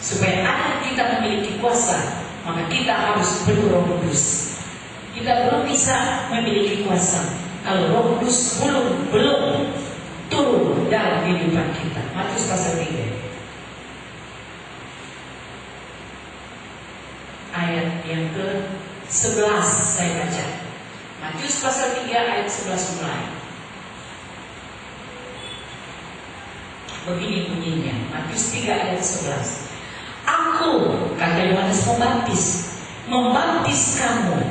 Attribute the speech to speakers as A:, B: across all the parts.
A: Supaya kita memiliki kuasa, maka kita harus penuh Roh Kudus. Kita belum bisa memiliki kuasa kalau Roh Kudus belum turun dalam kehidupan kita. Matius pasal 3 ayat yang ke-11 saya baca. Matius pasal 3 ayat 11 mulai. Begini bunyinya, Matius 3 ayat 11. Aku, kata Yohanes membaptis kamu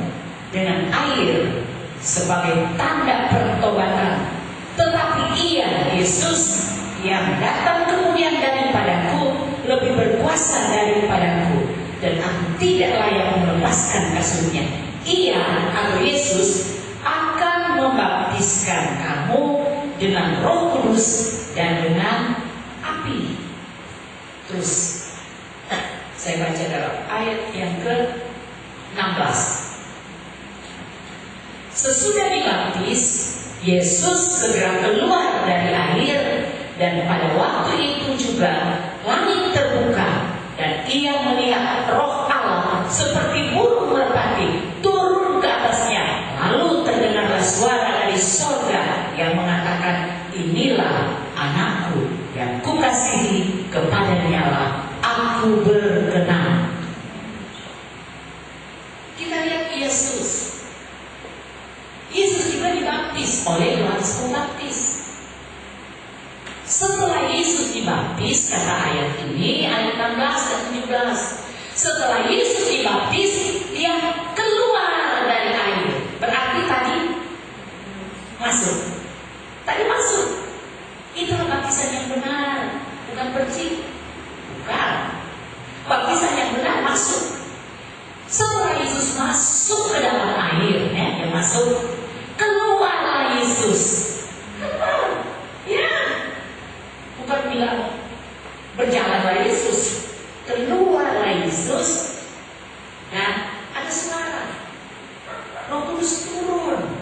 A: dengan air sebagai tanda pertobatan, tetapi Ia, Yesus, yang datang kemudian daripadaku lebih berkuasa daripadaku, dan aku tidak layak melepaskan kasurnya. Ia, atau Yesus, akan membaptiskan kamu dengan Roh Kudus dan dengan api. Terus saya baca dalam ayat yang ke-16. Sesudah dibaptis, Yesus segera keluar dari air, dan pada waktu itu juga langit terbuka, dan Ia melihat Roh Allah seperti burung merpati turun ke atasnya. Lalu terdengarlah suara dari surga yang mengatakan, inilah anakku yang kukasihi, kepadanya lah aku berkenan. Kita lihat Yesus juga dibaptis oleh Yohanes Pembaptis. Setelah Yesus dibaptis, kata ayat ini, ayat 16 dan 17. Setelah Yesus dibaptis, Dia keluar dari air. Berarti tadi masuk. Itulah baptisan yang benar, bukan percik. Bukan. Baptisan yang benar masuk. Setelah Yesus masuk ke dalam air, dia masuk, keluarlah Yesus. Keluar. Ya. Bukan bilang berjalanlah Yesus. Keluarlah Yesus. Dan ada suara. Roh Kudus turun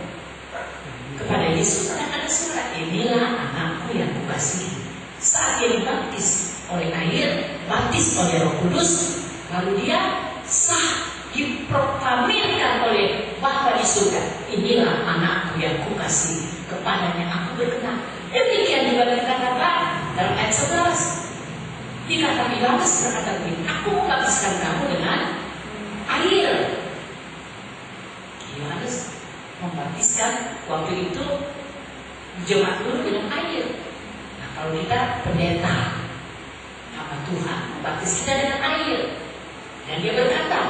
A: kepada Yesus, dan ada suara, inilah anakku yang kukasihi. Saat Dia dibaptis oleh air, baptis oleh Roh Kudus, lalu Dia sah, diproklamirkan oleh Bapa di surga, inilah anakku yang kukasihi, kepadanya aku berkenan. Demikian juga dikatakan dalam ayat 11. Dikatakan Yohanes berkata begini, aku membaptiskan kamu dengan air. Yohanes membaptiskan waktu itu jemaat dulu dengan air. Nah, kalau kita pendeta apa Tuhan membaptis kita dengan air, dan Dia berkata,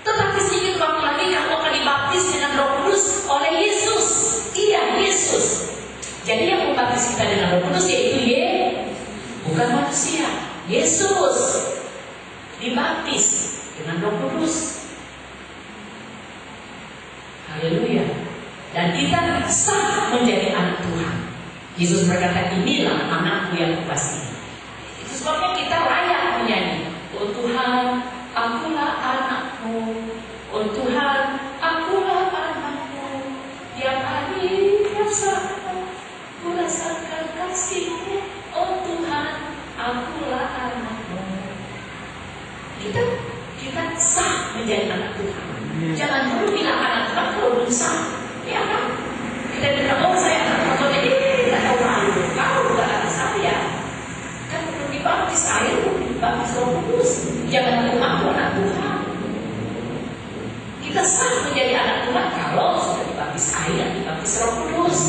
A: tetapi sedikit waktu lagi kamu akan dibaptis dengan Roh Kudus oleh Yesus. Iya, Yesus. Jadi yang membaptis kita dengan Roh Kudus yaitu bukan manusia. Yesus dibaptis dengan Roh Kudus. Haleluya. Dan kita sah menjadi anak Tuhan. Yesus berkata, inilah anakku yang kukasihi. Itu sebabnya kita layak menyanyi, oh Tuhan, akulah anakmu. Oh Tuhan, akulah anakmu. Tiap hari rasaku, ku rasakan kasih-Mu. Oh Tuhan, akulah anakmu. Kita sah menjadi anak Tuhan. Jangan dulu bilang anak Tuhan kalau belum sah. Ya kan? Kita bilang, oh saya anak Tuhan, jadi tidak tahu malu. Kau bukan anak saya. Kan belum dibaptis air, belum dibaptis Roh Kudus. Jangan bilang aku anak Tuhan. Kita sah menjadi anak Tuhan kalau sudah dibaptis air, dibaptis Roh Kudus.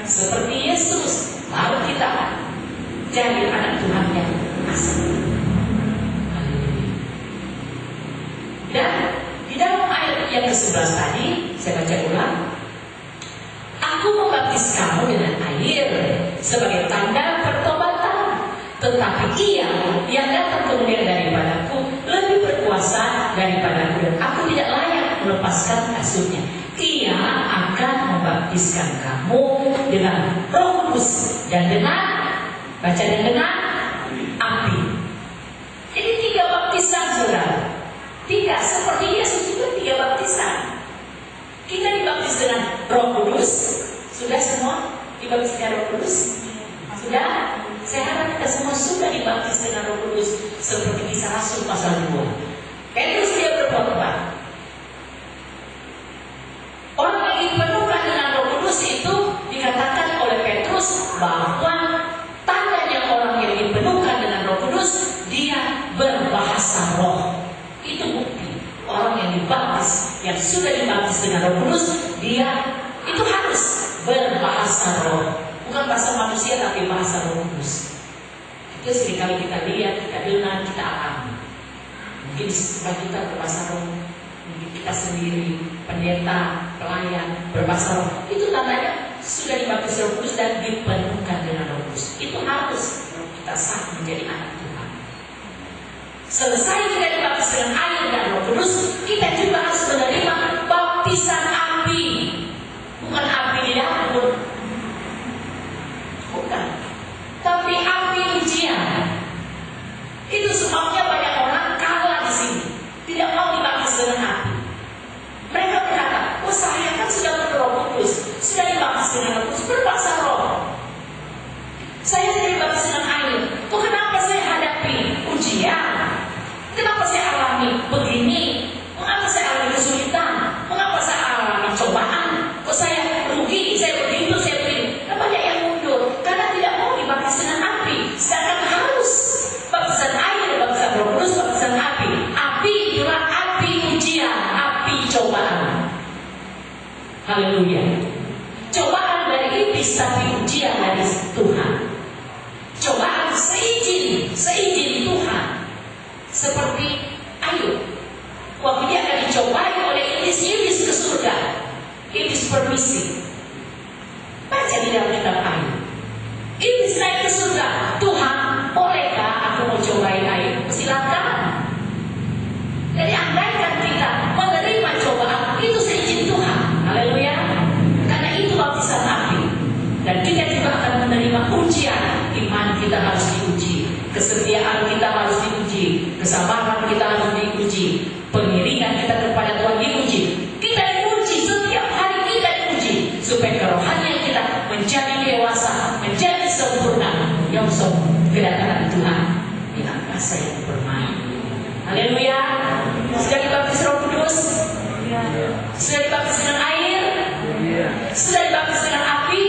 A: Seperti Yesus, lalu kita jadi anak Tuhan yang asli. Dan di dalam ayat yang ke-11 tadi, saya baca ulang. Aku membaptis kamu dengan air sebagai tanda pertobatan, tetapi Ia yang datang kemudian daripadaku lebih berkuasa daripadaku, dan aku tidak layak melepaskan kasurnya. Ia akan membaptiskan kamu dengan Roh Kudus dan dengan api. Jadi 3 baptisan, saudara. 3, seperti Yesus juga 3 baptisan. Kita dibaptis dengan Roh Kudus. Sudah semua dibaptis dengan Roh Kudus? Sudah? Saya harap kita kita semua sudah dibaptis dengan Roh Kudus seperti Kisah Rasul pasal 2. Petrus dia berkhotbah. Orang yang dipenuhkan dengan Roh Kudus itu dikatakan oleh Petrus bahwa tandanya orang yang dipenuhkan dengan Roh Kudus dia berbahasa roh. Itu bukti orang yang dibaptis, yang sudah dibaptis dengan Roh Kudus, dia itu harus berbahasa roh. Bukan bahasa manusia tapi bahasa Roh Kudus. Itu seringkali kita lihat, kita dengar, kita alami. Mungkin setelah kita berbahasa roh, mungkin kita sendiri, pendeta, pelayan, berbahasa roh. Itu tandanya sudah dibaptis Roh Kudus dan dipenuhkan dengan Roh Kudus. Itu harus kita sah menjadi anak Tuhan. Selesai kita dibaptis dengan air dan Roh Kudus, kita juga harus menerima baptisan api. Bukan api di dapur, bukan, tapi api ujian. Itu sebabnya banyak orang kalah di sini, tidak mau dibaptis dengan api. Mereka berkata, oh saya kan sudah berRoh Kudus, sudah dibaptis dengan Roh Kudus, berbahasa roh. Saya tidak dibaptis dengan air. Tuh kenapa saya hadapi ujian? Kenapa saya alami begini? Mengapa saya alami kesulitan? Mengapa saya alami cobaan? Kok saya rugi? Saya begitu, saya begini. Nah, banyak yang mundur karena tidak mau dibaptis dengan api. Sedangkan harus baptisan air, baptisan Roh Kudus, baptisan api. Api itulah api ujian, api cobaan. Haleluya. Cobaan dari iblis tapi ujian dari Tuhan. Cobaan seizin Tuhan. Seperti Ayub, waktu dia akan dicobai oleh iblis ke surga. Iblis permisi. Baca di dalam kitab Ayub. Iblis naik ke surga. Tuhan, bolehkah aku mau cobain Ayub? Silakan. Jadi andaikan kita menerima cobaan, itu seizin Tuhan. Haleluya. Karena itu baptisan api. Dan kita juga akan menerima ujian. Iman kita harus diuji, kesetiaan kita harus diuji, kesabaran kita harus diuji, pengiringan kita kepada Tuhan diuji. Kita diuji setiap hari, kita diuji supaya kerohanian kita menjadi dewasa, menjadi sempurna. Yang kedatangan Tuhan di angkasa yang bermain. Haleluya. Sudah dibaptis Roh Kudus, sudah dibaptis dengan air, sudah dibaptis dengan api.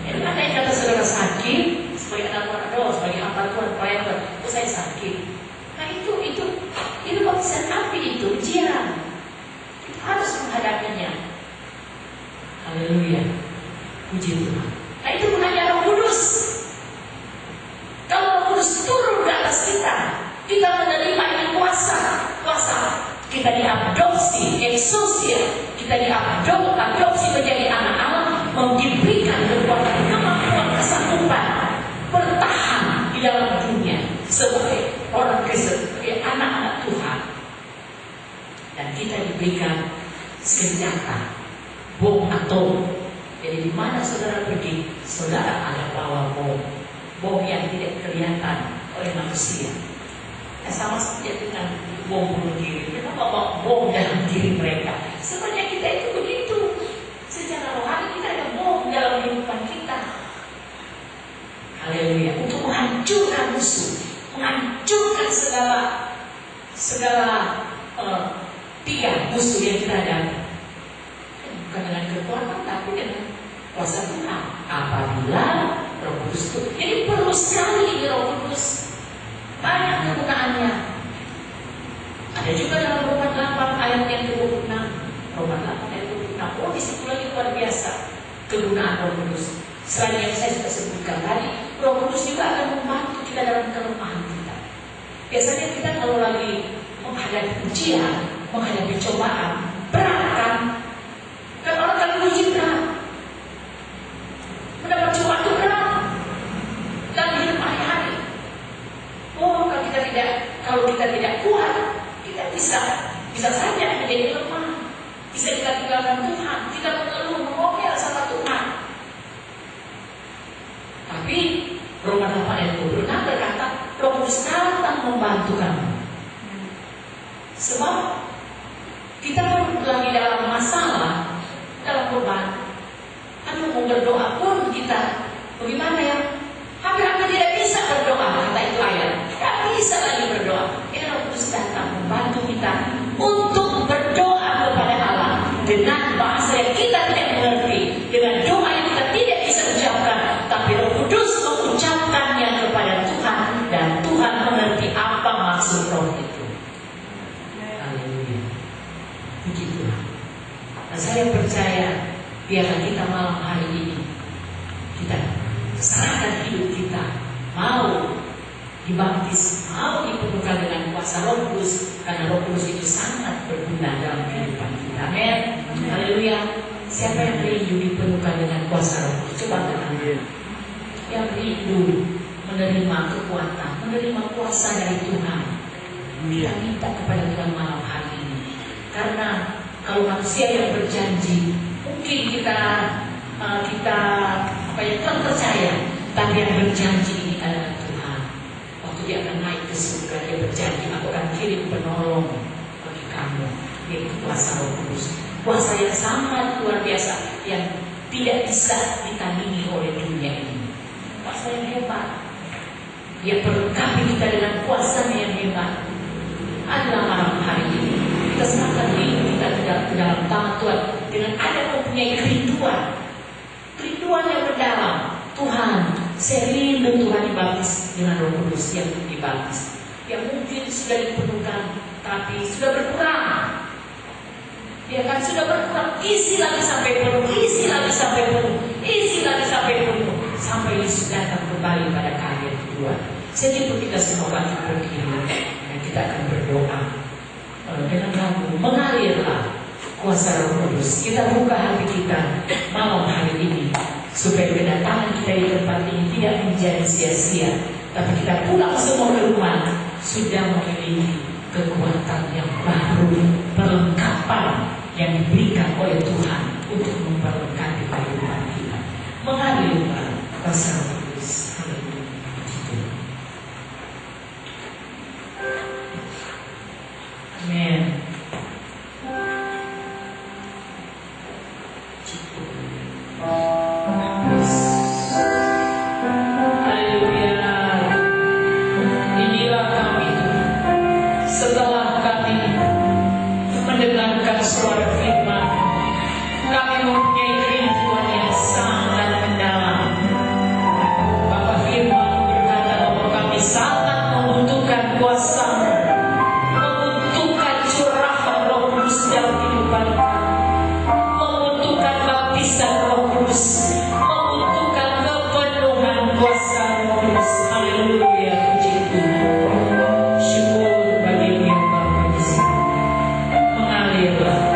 A: Jadi ada yang kata saudara sakit, sebagai anak Tuhan, sebagai hamba Tuhan, pelayan Tuhan, itu saya sakit. Nah itu baptisan api, itu ujian. Kita harus menghadapinya. Haleluya. Puji Tuhan. Nah itu gunanya Roh Kudus. Kalau Roh Kudus turun ke atas kita, kita menerima ini kuasa. Kita diadopsi, eksosia. Kita diadopsi menjadi anak Allah, diberikan kekuatan, kemampuan, kesanggupan bertahan di dalam dunia sebagai orang Kristen, sebagai anak-anak Tuhan. Dan kita diberikan senjata bom atom. Jadi di mana saudara pergi, saudara ada bawa bom yang tidak kelihatan oleh manusia. Sama seperti dengan bom bunuh diri. Kenapa bawa bom dalam diri mereka? Sebenarnya kita itu begitu. Secara rohani kita ada bom dalam kehidupan kita. Haleluya. Untuk menghancurkan musuh, menghancurkan segala tiga musuh yang kita hadapi. Bukan dengan kekuatan, tapi dengan kuasa Tuhan. Apabila Roh Kudus itu, jadi perlu sekali Roh Kudus. Banyak kegunaannya. Ada juga dalam Roma 8 ayat yang ke-26. Roma 8 ayat 26. Oh, di situ lagi luar biasa kegunaan Roh Kudus. Selain yang saya sudah sebutkan tadi, Roh Kudus juga akan membantu kita dalam kelemahan kita. Biasanya kita kalau lagi menghadapi ujian, menghadapi cobaan, berat kan? Kan orang kali uji berat. Mendapat cobaan itu berat. Dan hidup hari-hari. Oh, kalau kita tidak kuat, kita bisa saja menjadi lemah. Bisa kita tinggalkan Tuhan, kita mengeluh, mengomel sama Tuhan. Tapi Roma 8 ayat 26 berkata, Roh Kudus datang membantu kamu. Sebab kita lagi dalam masalah, dalam beban. Mau berdoa pun kita, bagaimana ya? hidup kita mau dibaptis, mau dipenuhkan dengan kuasa Roh Kudus, karena Roh Kudus itu sangat berguna dalam kehidupan kita. Amin. Haleluya. Siapa yang rindu dipenuhkan dengan kuasa Roh Kudus? Coba tangan. Yang rindu menerima kekuatan, menerima kuasa dari Tuhan. Kita minta kepada Tuhan malam hari ini. Karena kalau manusia yang berjanji, mungkin kita kurang percaya, tapi yang berjanji ini adalah Tuhan. Waktu dia akan naik ke surga, dia berjanji, aku akan kirim penolong bagi kamu, yaitu kuasa Roh Kudus. Kuasa yang sangat luar biasa, yang tidak bisa ditandingi oleh dunia ini. Kuasa yang hebat. Dia perlengkapi kita dengan kuasa yang hebat. Adalah malam hari ini kita serahkan diri kita ke dalam tangan Tuhan dengan ada mempunyai kerinduan yang mendalam. Tuhan, saya rindu Tuhan dibaptis dengan Roh Kudus yang dibaptis, yang mungkin sudah dipenuhkan tapi sudah berkurang. Ya kan, sudah berkurang, isi lagi sampai penuh, isi lagi sampai penuh, isi lagi sampai penuh, sampai Yesus datang kembali pada kali yang kedua. Jadi kita semua bangkit berdiri dan kita akan berdoa dengan lagu mengalirlah kuasa Roh Kudus. Kita buka hati kita malam hari ini supaya kedatangan kita di tempat ini tidak menjadi sia-sia, tapi kita pulang semua ke rumah sudah memiliki kekuatan yang baru, perlengkapan yang diberikan oleh Tuhan untuk memperlengkapi kehidupan kita. Mengalirlah kuasa Roh Kudus. Amin. Suara firman, kami mempunyai kerinduan yang sangat mendalam. Bapak firman berkata bahwa kami sangat membutuhkan kuasa-Mu, membutuhkan curahan Roh Kudus dalam kehidupan kami, membutuhkan baptisan Roh Kudus, membutuhkan kepenuhan kuasa Roh Kudus. Haleluya, puji Tuhan. Syukur bagi yang Bapa di sini. Mengalirlah.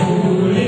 B: Holy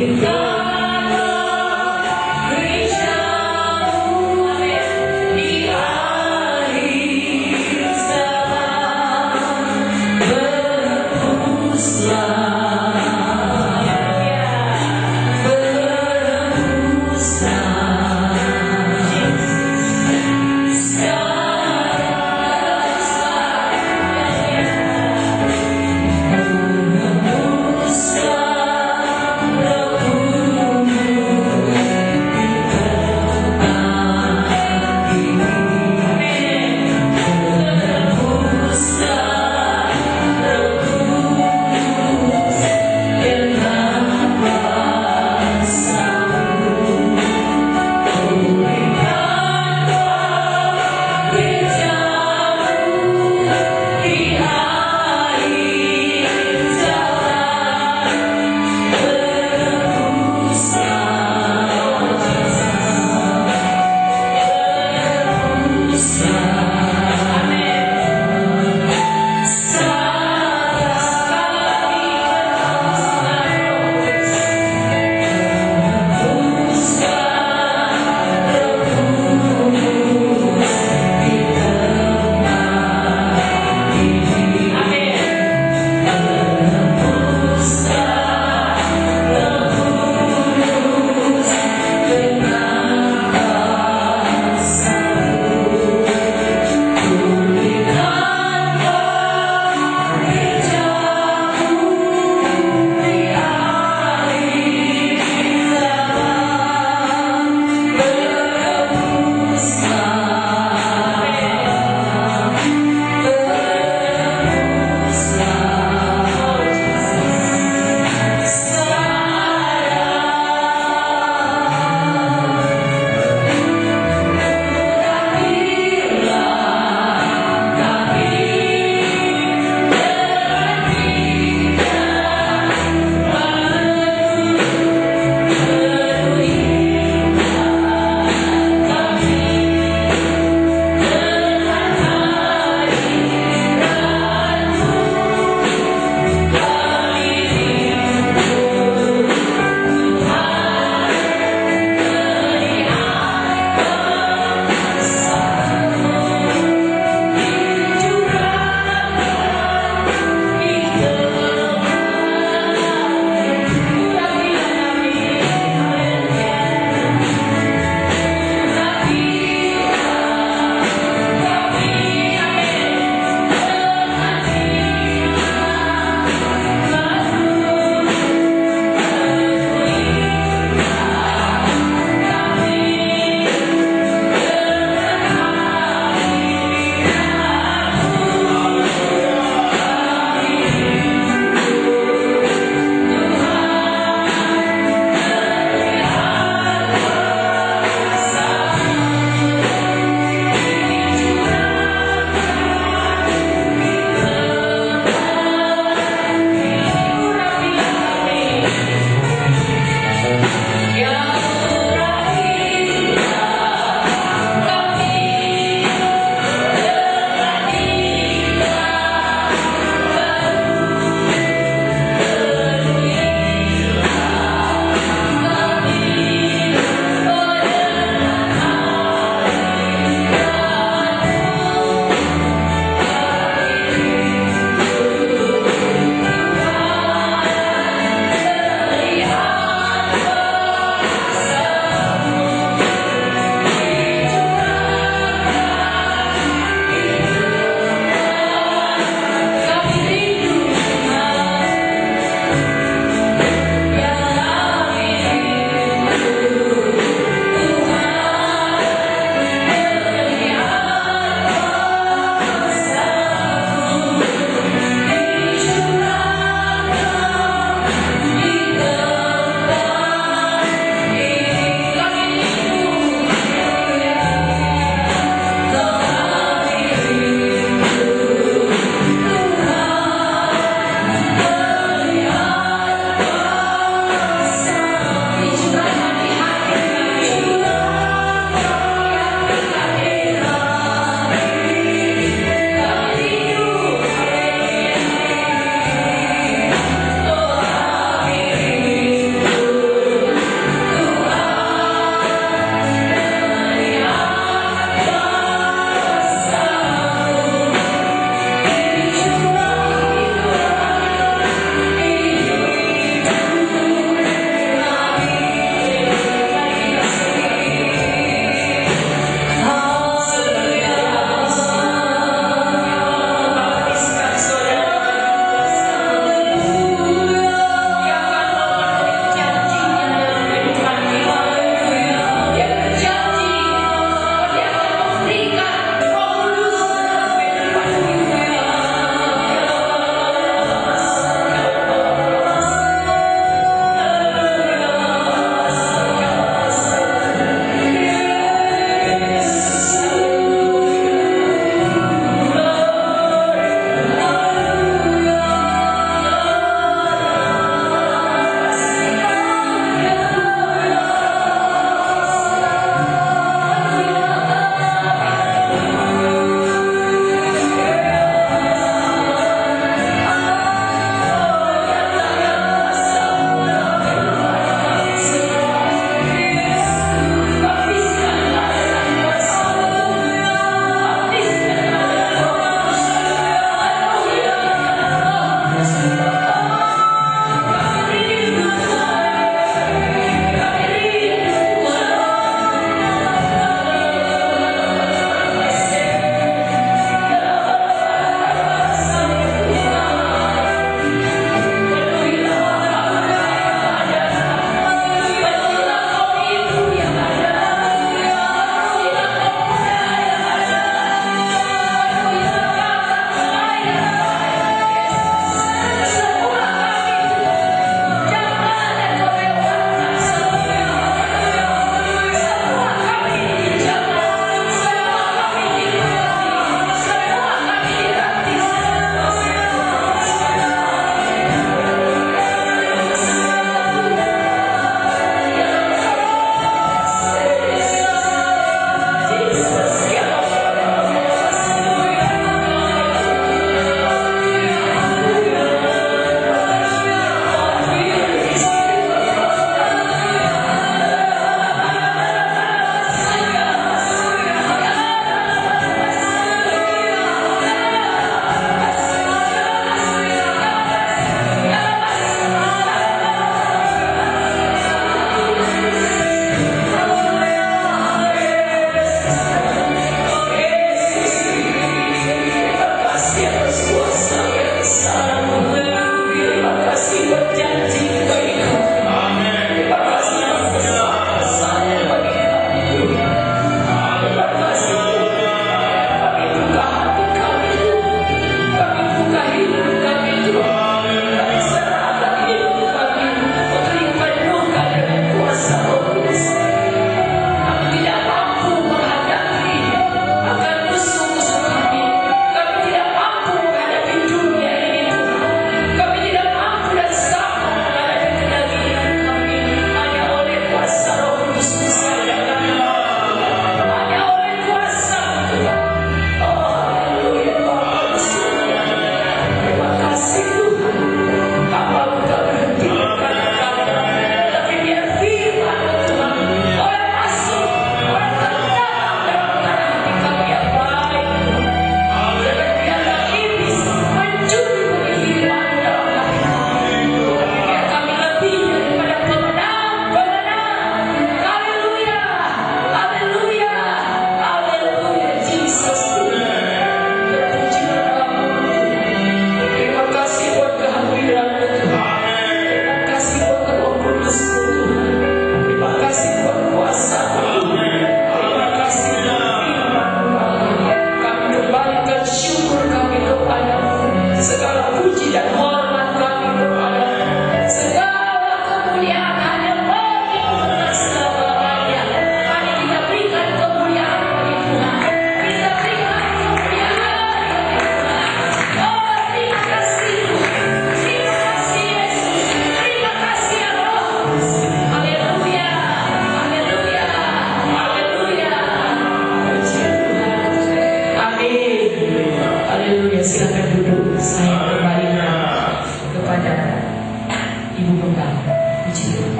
A: Puji Tuhan.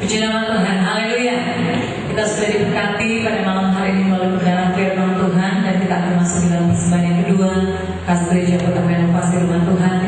A: Puji nama Tuhan, haleluya. Kita sudah diberkati pada malam hari ini melalui kebenaran firman Tuhan, dan kita akan masuk di dalam persembahan yang kedua, kasih gereja pertemuan pasti rumah Tuhan.